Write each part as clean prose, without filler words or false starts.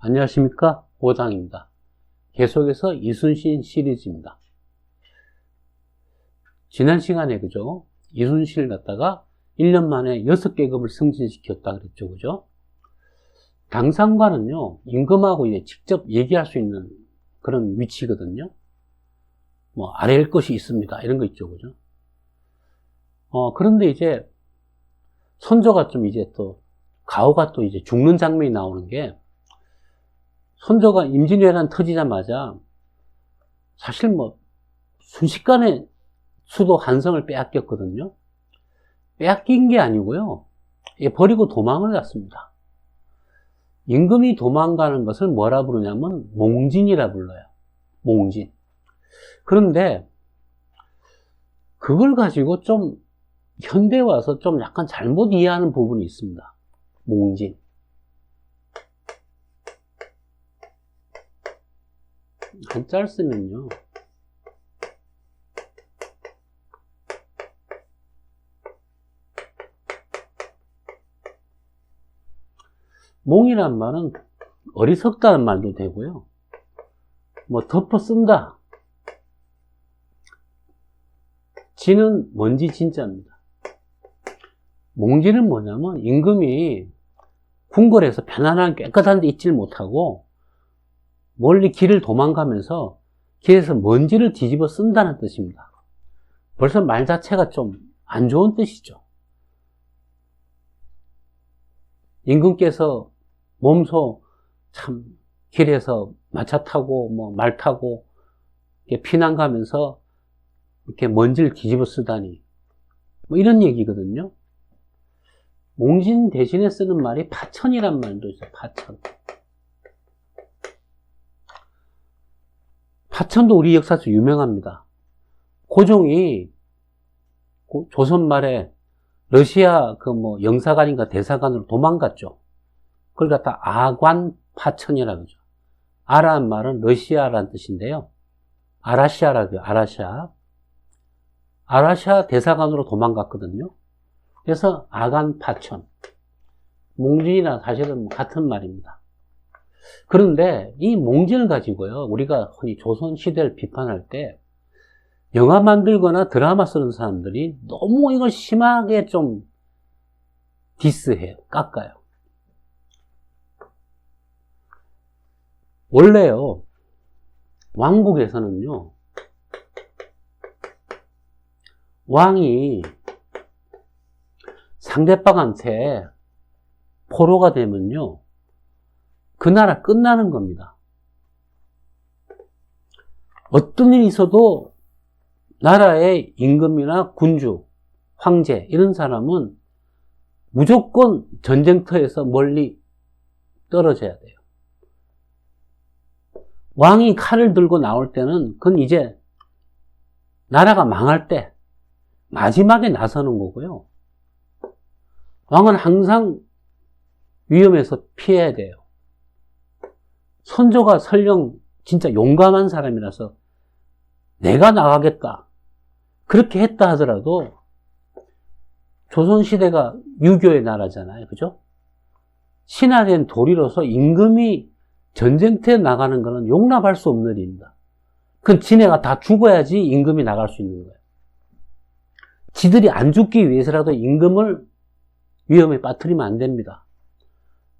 안녕하십니까, 오장입니다. 계속해서 이순신 시리즈입니다. 지난 시간에 그죠, 이순신을 갖다가 1년 만에 6계급을 승진시켰다 그랬죠, 그죠? 당상관은요, 임금하고 이제 직접 얘기할 수 있는 그런 위치거든요. 뭐 아래일 것이 있습니다, 이런 거 있죠, 그죠? 그런데 이제 선조가 좀 이제 또 가오가 또 이제 죽는 장면이 나오는 게, 선조가 임진왜란 터지자마자 사실 뭐 순식간에 수도 한성을 빼앗겼거든요. 빼앗긴 게 아니고요, 버리고 도망을 갔습니다. 임금이 도망가는 것을 뭐라 부르냐면 몽진이라 불러요. 몽진. 그런데 그걸 가지고 좀 현대에 와서 좀 약간 잘못 이해하는 부분이 있습니다. 몽진. 한자를 쓰면요, 몽이란 말은 어리석다는 말도 되고요, 뭐 덮어 쓴다. 진은 뭔지 진짜입니다. 몽진은 뭐냐면 임금이 궁궐에서 편안한 깨끗한 데 있질 못하고 멀리 길을 도망가면서 길에서 먼지를 뒤집어 쓴다는 뜻입니다. 벌써 말 자체가 좀 안 좋은 뜻이죠. 임금께서 몸소 참 길에서 마차 타고 뭐 말 타고 이렇게 피난 가면서 이렇게 먼지를 뒤집어 쓰다니, 뭐 이런 얘기거든요. 몽진 대신에 쓰는 말이 파천이란 말도 있어요. 파천. 파천도 우리 역사에서 유명합니다. 고종이 조선 말에 러시아 그 뭐 영사관인가 대사관으로 도망갔죠. 그걸 갖다 아관 파천이라고 그러죠. 아라는 말은 러시아라는 뜻인데요, 아라시아라고 해요. 아라시아 대사관으로 도망갔거든요. 그래서 아간 파천, 몽진이나 사실은 같은 말입니다. 그런데 이 몽진을 가지고요, 우리가 흔히 조선 시대를 비판할 때 영화 만들거나 드라마 쓰는 사람들이 너무 이걸 심하게 좀 디스해요. 깎아요. 원래요, 왕국에서는요, 왕이 상대방한테 포로가 되면요, 그 나라 끝나는 겁니다. 어떤 일이 있어도 나라의 임금이나 군주, 황제 이런 사람은 무조건 전쟁터에서 멀리 떨어져야 돼요. 왕이 칼을 들고 나올 때는 그건 이제 나라가 망할 때 마지막에 나서는 거고요, 왕은 항상 위험에서 피해야 돼요. 선조가 설령 진짜 용감한 사람이라서 내가 나가겠다 그렇게 했다 하더라도 조선시대가 유교의 나라잖아요, 그죠? 신하된 도리로서 임금이 전쟁터에 나가는 것은 용납할 수 없는 일입니다. 그건 지네가 다 죽어야지 임금이 나갈 수 있는 거예요. 지들이 안 죽기 위해서라도 임금을 위험에 빠뜨리면 안 됩니다.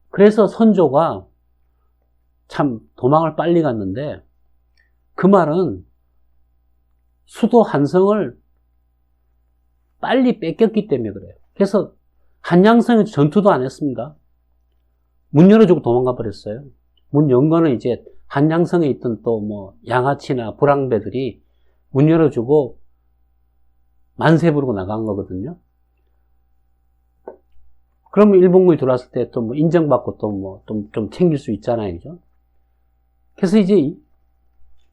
그래서 선조가 참 도망을 빨리 갔는데, 그 말은 수도 한성을 빨리 뺏겼기 때문에 그래요. 그래서 한양성에 전투도 안 했습니다. 문 열어주고 도망가 버렸어요. 문 연 거는 이제 한양성에 있던 또 뭐 양아치나 불황배들이 문 열어주고 만세 부르고 나간 거거든요. 그러면 일본군이 들어왔을 때 또 뭐 인정받고 또 뭐 좀 챙길 수 있잖아요, 그죠? 그래서 이제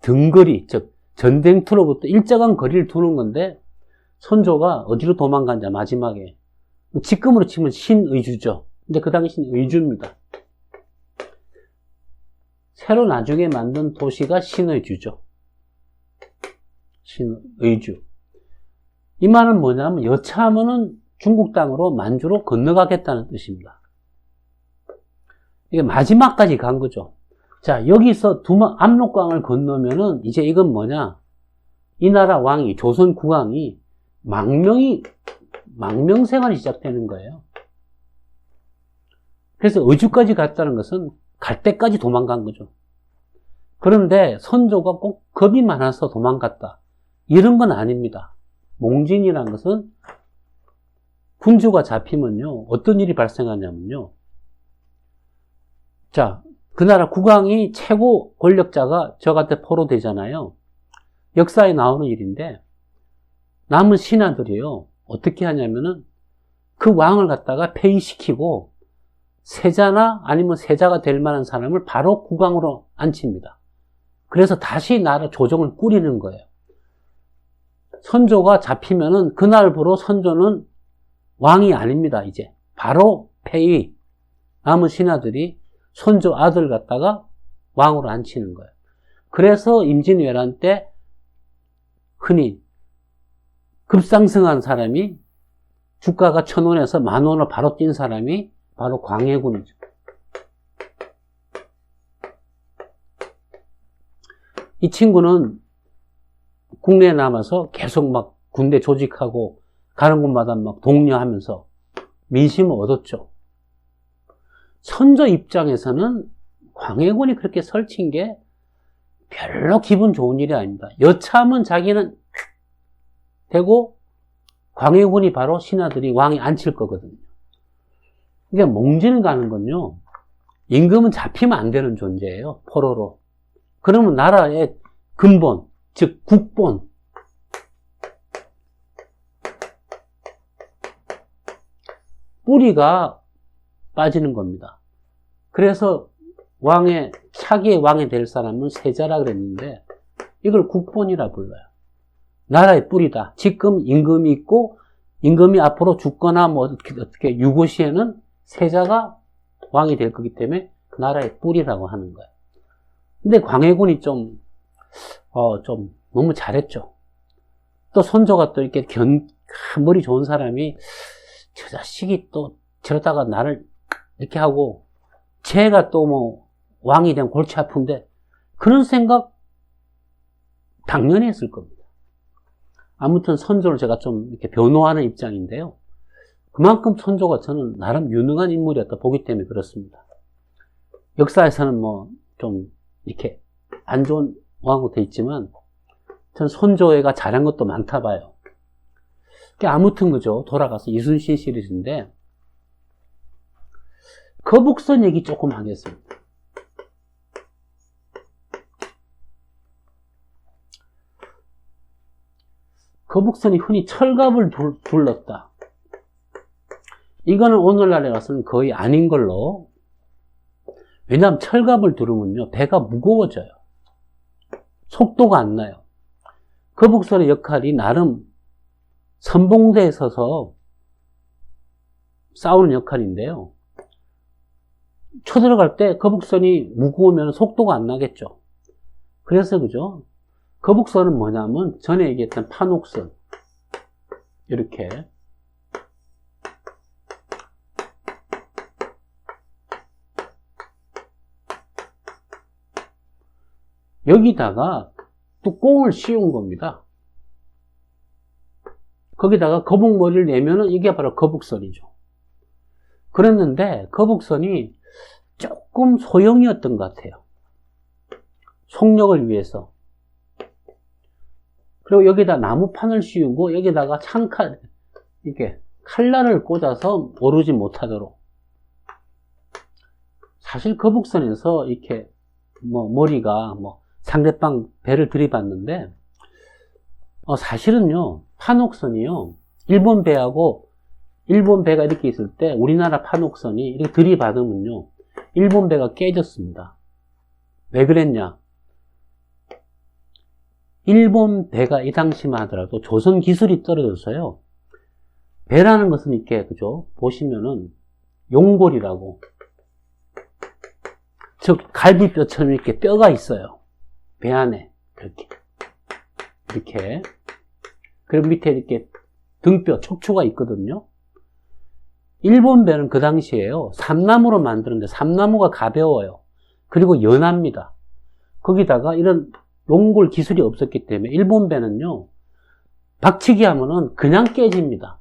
등거리, 즉 전쟁터로부터 일정한 거리를 두는 건데, 선조가 어디로 도망갔냐, 마지막에. 지금으로 치면 신의주죠. 근데 그 당시는 의주입니다. 새로 나중에 만든 도시가 신의주죠. 신의주. 이 말은 뭐냐면 여차하면은 중국 땅으로 만주로 건너가겠다는 뜻입니다. 이게 마지막까지 간 거죠. 자, 여기서 압록강을 건너면은 이제 이건 뭐냐? 이 나라 왕이, 조선 국왕이 망명생활이 시작되는 거예요. 그래서 의주까지 갔다는 것은 갈 때까지 도망간 거죠. 그런데 선조가 꼭 겁이 많아서 도망갔다, 이런 건 아닙니다. 몽진이라는 것은 군주가 잡히면요, 어떤 일이 발생하냐면요. 자, 그 나라 국왕이 최고 권력자가 적한테 포로되잖아요. 역사에 나오는 일인데, 남은 신하들이요, 어떻게 하냐면은 그 왕을 갖다가 폐위시키고 세자나 아니면 세자가 될 만한 사람을 바로 국왕으로 앉힙니다. 그래서 다시 나라 조정을 꾸리는 거예요. 선조가 잡히면은 그날부로 선조는 왕이 아닙니다. 이제 바로 폐위. 남은 신하들이 선조 아들 갖다가 왕으로 앉히는 거예요. 그래서 임진왜란 때 흔히 급상승한 사람이, 주가가 1,000원에서 10,000원을 바로 뛴 사람이 바로 광해군이죠. 이 친구는 국내에 남아서 계속 막 군대 조직하고 가는 곳마다 막 독려하면서 민심을 얻었죠. 선조 입장에서는 광해군이 그렇게 설친 게 별로 기분 좋은 일이 아닙니다. 여차하면 자기는 되고 광해군이 바로 신하들이 왕이 앉힐 거거든요. 그러니까 몽진을 가는 건요, 임금은 잡히면 안 되는 존재예요. 포로로. 그러면 나라의 근본, 즉 국본, 뿌리가 빠지는 겁니다. 그래서 차기의 왕이 될 사람은 세자라 그랬는데, 이걸 국본이라 불러요. 나라의 뿌리다. 지금 임금이 있고, 임금이 앞으로 죽거나 뭐 어떻게 유고시에는 세자가 왕이 될 거기 때문에 나라의 뿌리라고 하는 거예요. 근데 광해군이 좀 너무 잘했죠. 또 선조가 또 이렇게 머리 좋은 사람이, 저 자식이 또 저러다가 나를 이렇게 하고, 쟤가 또 뭐 왕이 되면 골치 아픈데, 그런 생각 당연히 했을 겁니다. 아무튼 선조를 제가 좀 이렇게 변호하는 입장인데요. 그만큼 선조가 저는 나름 유능한 인물이었다 보기 때문에 그렇습니다. 역사에서는 뭐 좀 이렇게 안 좋은 왕으로 돼 있지만, 전 선조애가 잘한 것도 많다 봐요. 아무튼 그죠. 돌아가서 이순신 시리즈인데, 거북선 얘기 조금 하겠습니다. 거북선이 흔히 철갑을 둘렀다. 이거는 오늘날에 와서는 거의 아닌 걸로. 왜냐하면 철갑을 두르면요, 배가 무거워져요. 속도가 안 나요. 거북선의 역할이 나름 선봉대에 서서 싸우는 역할인데요. 쳐들어갈 때 거북선이 무거우면 속도가 안 나겠죠. 그래서 그죠. 거북선은 뭐냐면 전에 얘기했던 판옥선, 이렇게 여기다가 뚜껑을 씌운 겁니다. 거기다가 거북머리를 내면은 이게 바로 거북선이죠. 그랬는데 거북선이 조금 소형이었던 것 같아요. 속력을 위해서. 그리고 여기다 나무판을 씌우고 여기다가 창칼, 이렇게 칼날을 꽂아서 오르지 못하도록. 사실 거북선에서 이렇게 머리가 상대방 배를 들이받는데, 사실은요, 판옥선이요, 일본 배가 이렇게 있을 때 우리나라 판옥선이 이렇게 들이받으면요, 일본 배가 깨졌습니다. 왜 그랬냐? 일본 배가 이 당시만 하더라도 조선 기술이 떨어져서요, 배라는 것은 이렇게, 그죠? 보시면은 용골이라고, 즉 갈비뼈처럼 이렇게 뼈가 있어요. 배 안에 이렇게 그리고 밑에 이렇게 등뼈, 척추가 있거든요. 일본 배는 그 당시에요, 삼나무로 만드는데 삼나무가 가벼워요. 그리고 연합니다. 거기다가 이런 용골 기술이 없었기 때문에 일본 배는요, 박치기 하면은 그냥 깨집니다.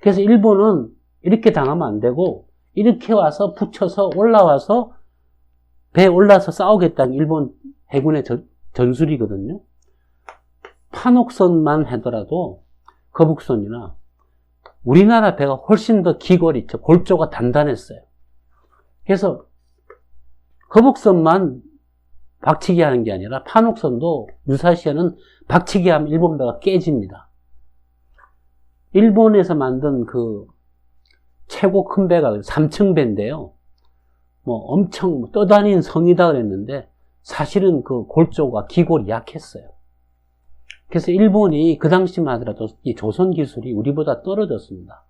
그래서 일본은 이렇게 당하면 안 되고, 이렇게 와서 붙여서 올라와서 배에 올라서 싸우겠다는 일본 해군의 전술이거든요. 판옥선만 하더라도 거북선이나 우리나라 배가 훨씬 더 기골이 있죠. 골조가 단단했어요. 그래서 거북선만 박치기 하는 게 아니라 판옥선도 유사시에는 박치기 하면 일본 배가 깨집니다. 일본에서 만든 그 최고 큰 배가 3층 배인데요. 뭐 엄청 떠다니는 성이다 그랬는데 사실은 그 골조가 기골이 약했어요. 그래서 일본이 그 당시만 하더라도 이 조선 기술이 우리보다 떨어졌습니다.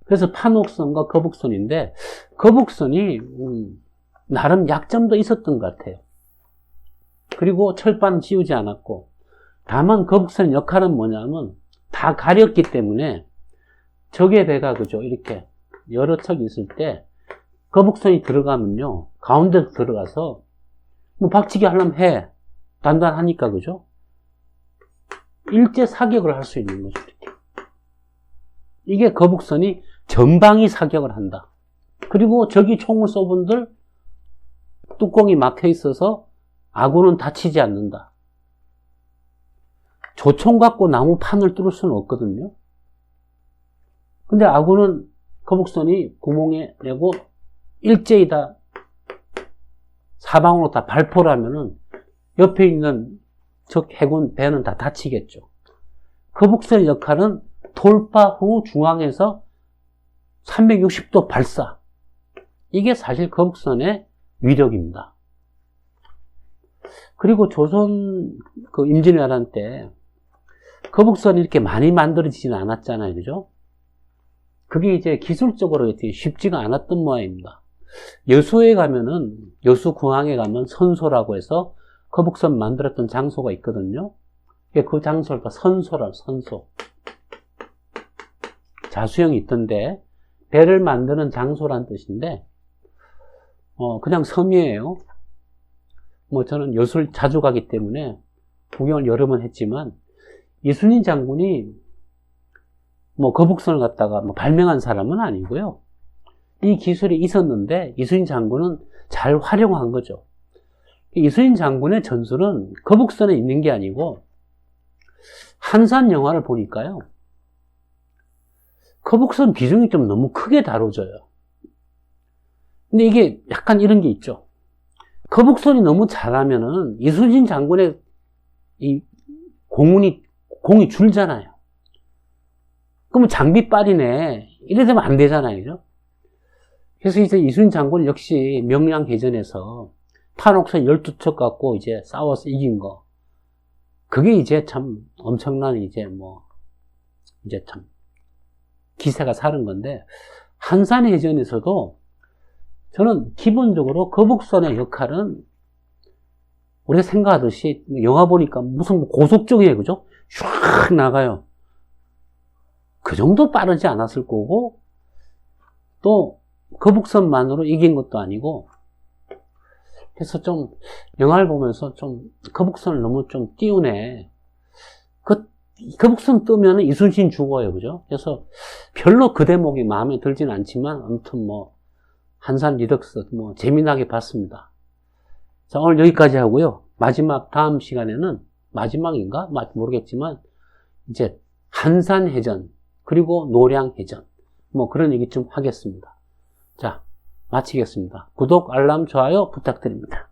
그래서 판옥선과 거북선인데 거북선이 나름 약점도 있었던 것 같아요. 그리고 철판은 씌우지 않았고, 다만 거북선의 역할은 뭐냐면 다 가렸기 때문에 적의 배가 그죠, 이렇게 여러 척이 있을 때 거북선이 들어가면요, 가운데 들어가서 뭐 박치기 하려면 해, 단단하니까 그죠, 일제 사격을 할 수 있는 거죠. 이렇게. 이게 거북선이 전방위 사격을 한다. 그리고 적이 총을 쏘분들 뚜껑이 막혀 있어서 아군은 다치지 않는다. 조총 갖고 나무 판을 뚫을 수는 없거든요. 근데 아군은 거북선이 구멍에 내고 일제히 다 사방으로 다 발포를 하면은 옆에 있는 적 해군 배는 다 다치겠죠. 거북선의 역할은 돌파 후 중앙에서 360도 발사. 이게 사실 거북선의 위력입니다. 그리고 조선 그 임진왜란 때 거북선이 이렇게 많이 만들어지지는 않았잖아요. 그죠? 그게 이제 기술적으로 쉽지가 않았던 모양입니다. 여수에 가면은, 여수공항에 가면 선소라고 해서 거북선 만들었던 장소가 있거든요. 그 장소가 선소라, 선소. 자수형이 있던데, 배를 만드는 장소란 뜻인데, 그냥 섬이에요. 뭐 저는 여수를 자주 가기 때문에 구경을 여러 번 했지만, 이순신 장군이 뭐 거북선을 갖다가 뭐 발명한 사람은 아니고요. 이 기술이 있었는데 이순신 장군은 잘 활용한 거죠. 이순신 장군의 전술은 거북선에 있는 게 아니고, 한산 영화를 보니까요, 거북선 비중이 좀 너무 크게 다뤄져요. 근데 이게 약간 이런 게 있죠. 거북선이 너무 잘하면은 이순신 장군의 이 공이 줄잖아요. 그러면 장비빨이네, 이래 되면 안 되잖아요. 그죠? 그래서 이제 이순신 장군 역시 명량해전에서 판옥선 12척 갖고 이제 싸워서 이긴 거. 그게 이제 참 엄청난 이제 참 기세가 사른 건데, 한산해전에서도 저는 기본적으로 거북선의 역할은 우리가 생각하듯이 영화 보니까 무슨 고속적이에요. 그죠? 슉 나가요. 그 정도 빠르지 않았을 거고, 또 거북선만으로 이긴 것도 아니고, 그래서 좀 영화를 보면서 좀 거북선을 너무 좀 띄우네. 거북선 뜨면은 이순신 죽어요. 그죠? 그래서 별로 그 대목이 마음에 들진 않지만, 아무튼 뭐 한산 리덕스 뭐 재미나게 봤습니다. 자, 오늘 여기까지 하고요. 마지막 다음 시간에는, 마지막인가? 모르겠지만 이제 한산해전 그리고 노량해전 뭐 그런 얘기 좀 하겠습니다. 자, 마치겠습니다. 구독, 알람, 좋아요 부탁드립니다.